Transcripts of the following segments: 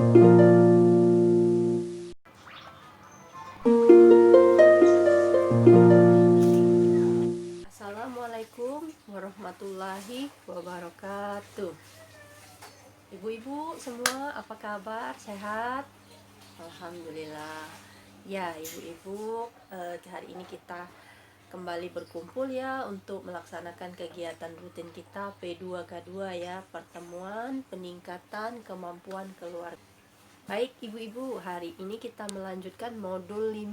Assalamualaikum warahmatullahi wabarakatuh. Ibu-ibu semua, apa kabar? Sehat? Alhamdulillah. Ya, ibu-ibu, hari ini kita kembali berkumpul ya untuk melaksanakan kegiatan rutin kita P2K2 ya, pertemuan peningkatan kemampuan keluarga. Baik ibu-ibu, hari ini kita melanjutkan modul 5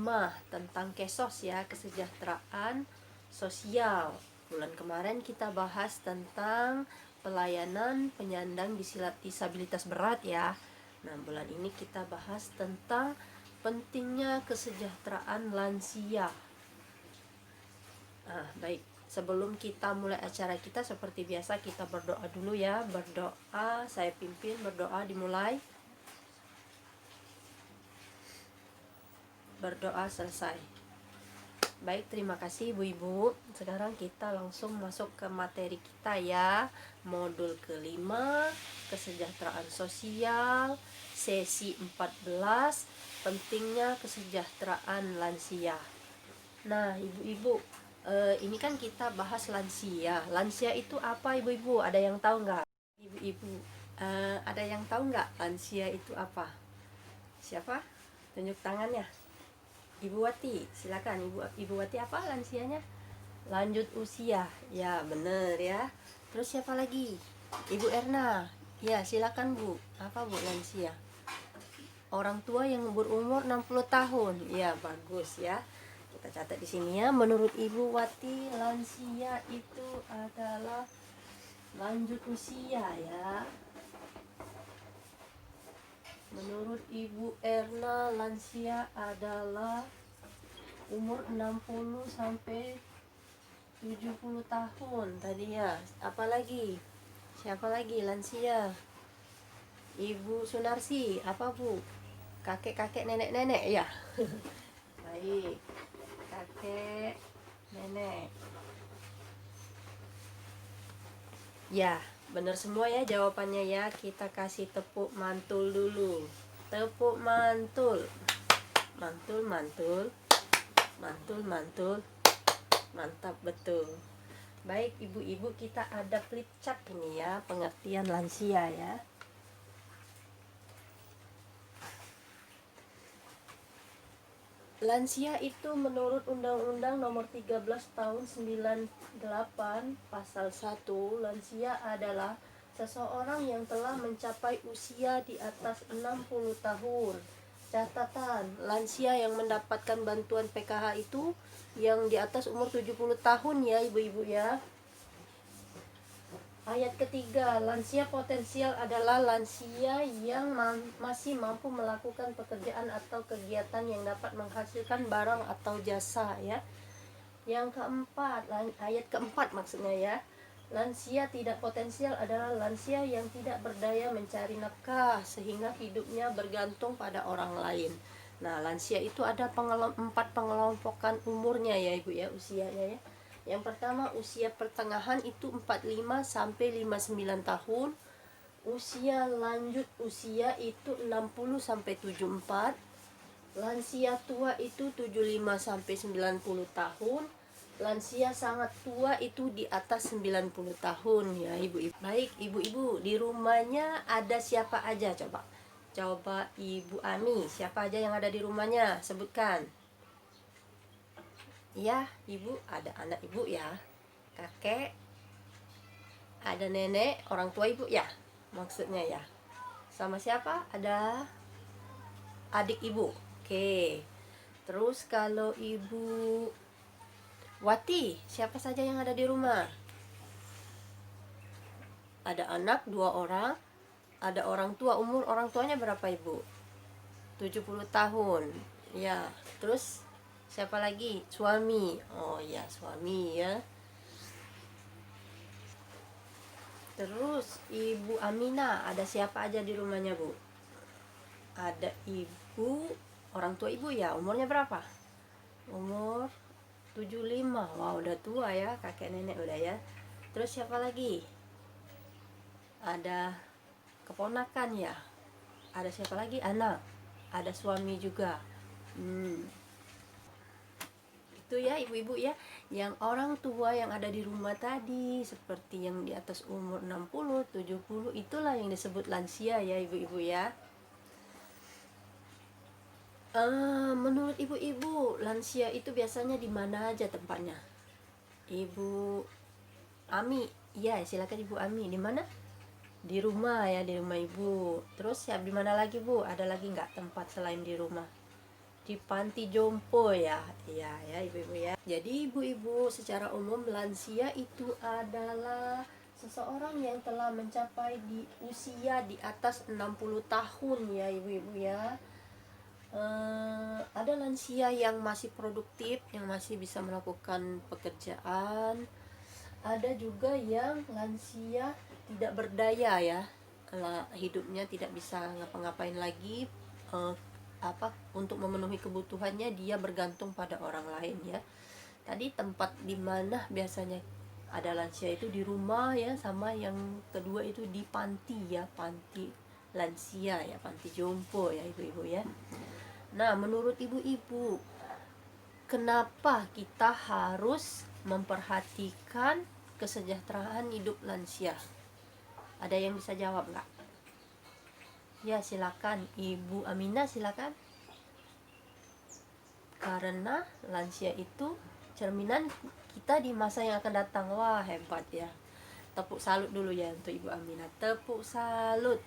tentang KESOS ya, kesejahteraan sosial. Bulan kemarin kita bahas tentang pelayanan penyandang disabilitas berat ya. Nah, bulan ini kita bahas tentang pentingnya kesejahteraan lansia. Baik, sebelum kita mulai acara kita seperti biasa kita berdoa dulu ya. Berdoa, saya pimpin berdoa, dimulai. Berdoa selesai. Baik, terima kasih ibu-ibu. Sekarang kita langsung masuk ke materi kita ya. Modul kelima, kesejahteraan sosial, sesi 14, pentingnya kesejahteraan lansia. Nah ibu-ibu, ini kan kita bahas lansia. Lansia itu apa ibu-ibu? Ada yang tahu nggak? Ibu-ibu, ada yang tahu nggak lansia itu apa? Siapa? Tunjuk tangannya. Ibu Wati, silakan. Ibu Wati, apa lansianya? Lanjut usia. Ya, bener ya. Terus siapa lagi? Ibu Erna. Ya, silakan Bu. Apa Bu lansia? Orang tua yang berumur 60 tahun. Ya, bagus ya. Kita catat di sini ya. Menurut Ibu Wati, lansia itu adalah lanjut usia ya. Menurut Ibu Erna, lansia adalah umur 60 sampai 70 tahun tadi ya. Apalagi? Siapa lagi lansia? Ibu Sunarsi, apa Bu? Kakek-kakek, nenek-nenek ya? Baik. Kakek, nenek. Ya, benar semua ya jawabannya ya. Kita kasih tepuk mantul dulu. Tepuk mantul. Mantul, mantul. Mantul, mantul. Mantap, betul. Baik ibu-ibu, kita ada flip chart ini ya, pengertian lansia ya. Lansia itu menurut Undang-Undang Nomor 13 Tahun 98 Pasal 1, lansia adalah seseorang yang telah mencapai usia di atas 60 tahun. Catatan, lansia yang mendapatkan bantuan PKH itu yang di atas umur 70 tahun ya ibu-ibu ya. Ayat ketiga, lansia potensial adalah lansia yang masih mampu melakukan pekerjaan atau kegiatan yang dapat menghasilkan barang atau jasa ya. Yang keempat, ayat keempat maksudnya ya. Lansia tidak potensial adalah lansia yang tidak berdaya mencari nafkah sehingga hidupnya bergantung pada orang lain. Nah, lansia itu ada 4 pengelompokan umurnya ya Ibu ya, usianya ya. Yang pertama, usia pertengahan itu 45 sampai 59 tahun. Usia lanjut usia itu 60 sampai 74. Lansia tua itu 75 sampai 90 tahun. Lansia sangat tua itu di atas 90 tahun ya ibu-ibu. Baik ibu-ibu, di rumahnya ada siapa aja coba? Coba Ibu Ami, siapa aja yang ada di rumahnya? Sebutkan. Ya, ibu, ada anak ibu ya, kakek, ada nenek, orang tua ibu ya, maksudnya ya. Sama siapa? Ada adik ibu. Oke. Terus kalau Ibu Wati, siapa saja yang ada di rumah? Ada anak 2 orang, ada orang tua. Umur orang tuanya berapa ibu? 70 tahun. Ya, terus siapa lagi? Suami. Oh ya, suami ya. Terus Ibu Amina, ada siapa aja di rumahnya Bu? Ada ibu, orang tua ibu ya, umurnya berapa? Umur 75. Wah, udah tua ya, kakek nenek udah ya. Terus siapa lagi? Ada keponakan ya. ada siapa lagi? Anak, ada suami juga. Itu ya ibu-ibu ya, yang orang tua yang ada di rumah tadi, seperti yang di atas umur 60, 70, itulah yang disebut lansia ya ibu-ibu ya. Menurut ibu-ibu, lansia itu biasanya di mana aja tempatnya? Ibu Ami, ya silakan Ibu Ami. Di mana? Di rumah ya, di rumah ibu. Terus ya di mana lagi Bu? Ada lagi nggak tempat selain di rumah? Di panti jompo ya. Iya ya ibu-ibu ya. Jadi ibu-ibu, secara umum lansia itu adalah seseorang yang telah mencapai di usia di atas 60 tahun ya ibu-ibu ya. Ada lansia yang masih produktif, yang masih bisa melakukan pekerjaan. Ada juga yang lansia tidak berdaya ya, hidupnya tidak bisa ngapa-ngapain lagi, untuk memenuhi kebutuhannya dia bergantung pada orang lain ya. Tadi tempat dimana biasanya ada lansia itu di rumah ya, sama yang kedua itu di panti ya, panti lansia ya, panti jompo ya ibu-ibu ya. Nah, menurut ibu-ibu, kenapa kita harus memperhatikan kesejahteraan hidup lansia? Ada yang bisa jawab nggak? Ya, silakan Ibu Aminah, silakan. Karena lansia itu cerminan kita di masa yang akan datang. Wah, hebat ya. Tepuk salut dulu ya untuk Ibu Aminah. Tepuk salut.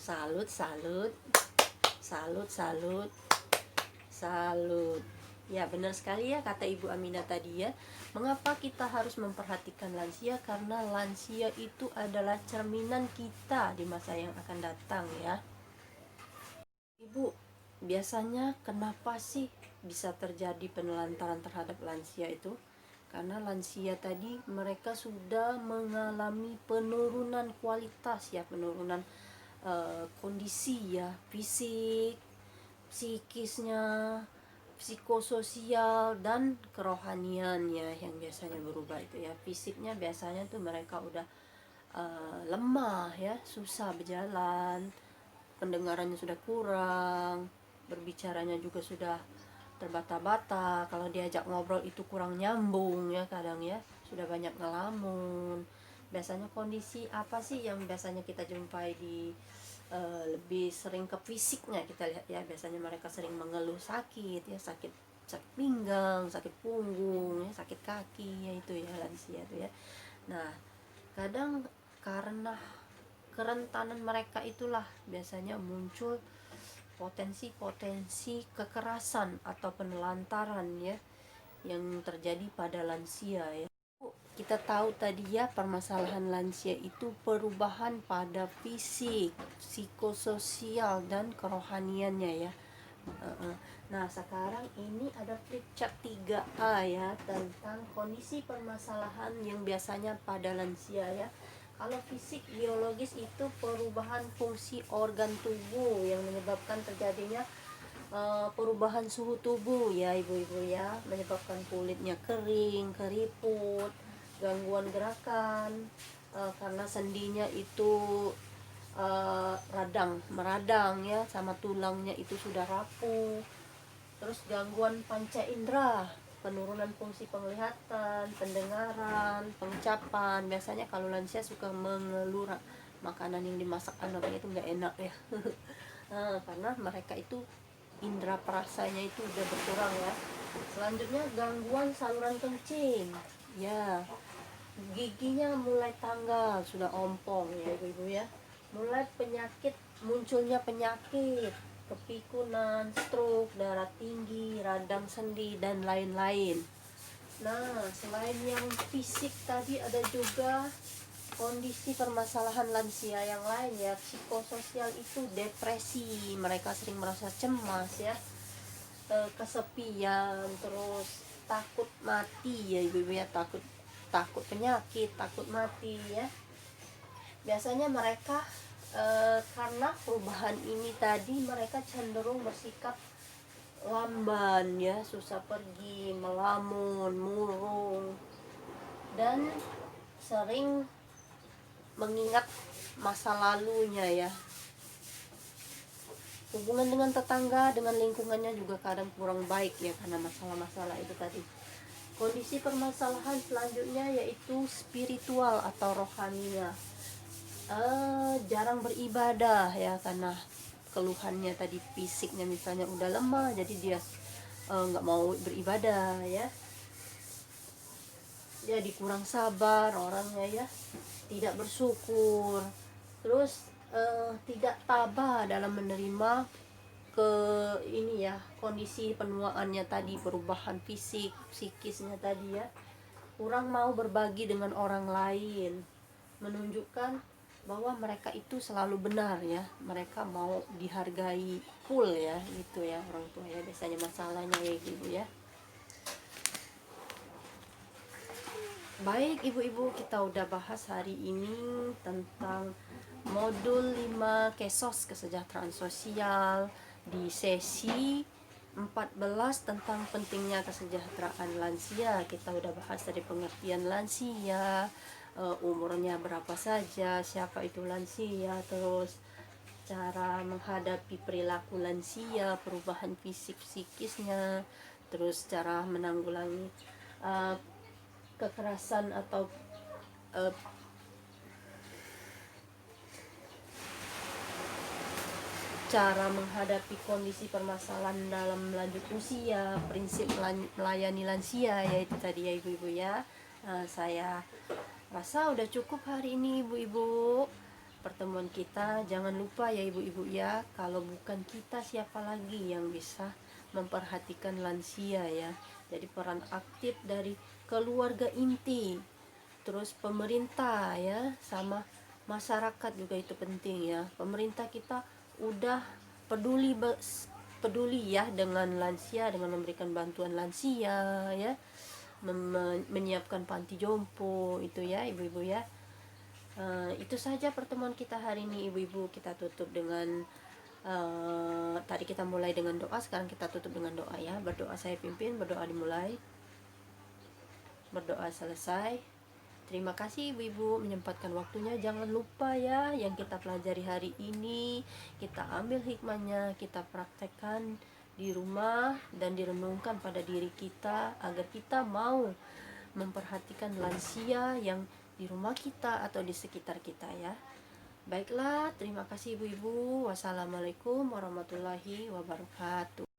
Salut, salut. Salut, salut. Salut. Ya, benar sekali ya kata Ibu Aminah tadi ya. Mengapa kita harus memperhatikan lansia? Karena lansia itu adalah cerminan kita di masa yang akan datang ya. Ibu, biasanya kenapa sih bisa terjadi penelantaran terhadap lansia itu? Karena lansia tadi mereka sudah mengalami penurunan kualitas ya, penurunan kondisi ya, fisik, psikisnya, psikososial dan kerohaniannya yang biasanya berubah itu ya. Fisiknya biasanya tuh mereka udah lemah ya, susah berjalan, pendengarannya sudah kurang, berbicaranya juga sudah terbata-bata, kalau diajak ngobrol itu kurang nyambung ya kadang ya, sudah banyak ngelamun. Biasanya kondisi apa sih yang biasanya kita jumpai di lebih sering ke fisiknya kita lihat ya, biasanya mereka sering mengeluh sakit ya, sakit pinggang, sakit punggung ya, sakit kaki ya, itu ya lansia itu ya. Nah, kadang karena kerentanan mereka itulah biasanya muncul potensi-potensi kekerasan atau penelantaran ya yang terjadi pada lansia ya. Kita tahu tadi ya, permasalahan lansia itu perubahan pada fisik, psikososial dan kerohaniannya ya. Nah, sekarang ini ada flip chart 3A ya, tentang kondisi permasalahan yang biasanya pada lansia ya. Kalau fisik biologis itu perubahan fungsi organ tubuh yang menyebabkan terjadinya perubahan suhu tubuh ya ibu-ibu ya, menyebabkan kulitnya kering, keriput, gangguan gerakan, karena sendinya itu meradang ya, sama tulangnya itu sudah rapuh. Terus gangguan panca indera, penurunan fungsi penglihatan, pendengaran, pengucapan. Biasanya kalau lansia suka mengeluh makanan yang dimasak anaknya itu nggak enak ya. Karena mereka itu indera perasanya itu udah berkurang ya. Selanjutnya gangguan saluran kencing ya, giginya mulai tanggal, sudah ompong ya ibu-ibu ya. Mulai munculnya penyakit kepikunan, stroke, darah tinggi, radang sendi dan lain-lain. Nah, selain yang fisik tadi ada juga kondisi permasalahan lansia yang lain ya, psikososial itu depresi, mereka sering merasa cemas ya, kesepian, terus takut mati ya ibu-ibu ya, takut penyakit, takut mati ya. Biasanya mereka karena perubahan ini tadi mereka cenderung bersikap lamban ya, susah pergi, melamun, murung, dan sering mengingat masa lalunya ya. hubungan dengan tetangga, dengan lingkungannya juga kadang kurang baik ya, karena masalah-masalah itu tadi. Kondisi permasalahan selanjutnya yaitu spiritual atau rohaninya. Jarang beribadah ya, karena keluhannya tadi fisiknya misalnya udah lemah, jadi dia nggak mau beribadah ya. Jadi kurang sabar orangnya ya, tidak bersyukur, terus tidak tabah dalam menerima ke ini ya, kondisi penuaannya tadi, perubahan fisik psikisnya tadi ya, kurang mau berbagi dengan orang lain, menunjukkan bahwa mereka itu selalu benar ya, mereka mau dihargai full ya, gitu ya orang tua ya, biasanya masalahnya ya ibu ya. Baik ibu-ibu, kita udah bahas hari ini tentang modul 5 KESOS, kesejahteraan sosial, di sesi 14 tentang pentingnya kesejahteraan lansia. Kita udah bahas dari pengertian lansia, umurnya berapa saja, siapa itu lansia, terus cara menghadapi perilaku lansia, perubahan fisik psikisnya, terus cara menanggulangi kekerasan atau cara menghadapi kondisi permasalahan dalam lanjut usia, prinsip melayani lansia, yaitu tadi ya ibu-ibu ya. Saya rasa udah cukup hari ini ibu-ibu pertemuan kita. Jangan lupa ya ibu-ibu ya, kalau bukan kita siapa lagi yang bisa memperhatikan lansia ya. Jadi peran aktif dari keluarga inti, terus pemerintah ya, sama masyarakat juga itu penting ya. Pemerintah kita udah peduli ya dengan lansia, dengan memberikan bantuan lansia ya, menyiapkan panti jompo itu ya ibu-ibu ya. Itu saja pertemuan kita hari ini ibu-ibu. Kita tutup dengan tadi kita mulai dengan doa, sekarang kita tutup dengan doa ya. Berdoa saya pimpin, berdoa dimulai, berdoa selesai. Terima kasih ibu-ibu menyempatkan waktunya. Jangan lupa ya, yang kita pelajari hari ini kita ambil hikmahnya, kita praktekkan di rumah dan direnungkan pada diri kita, agar kita mau memperhatikan lansia yang di rumah kita atau di sekitar kita ya. Baiklah, terima kasih ibu-ibu. Wassalamualaikum warahmatullahi wabarakatuh.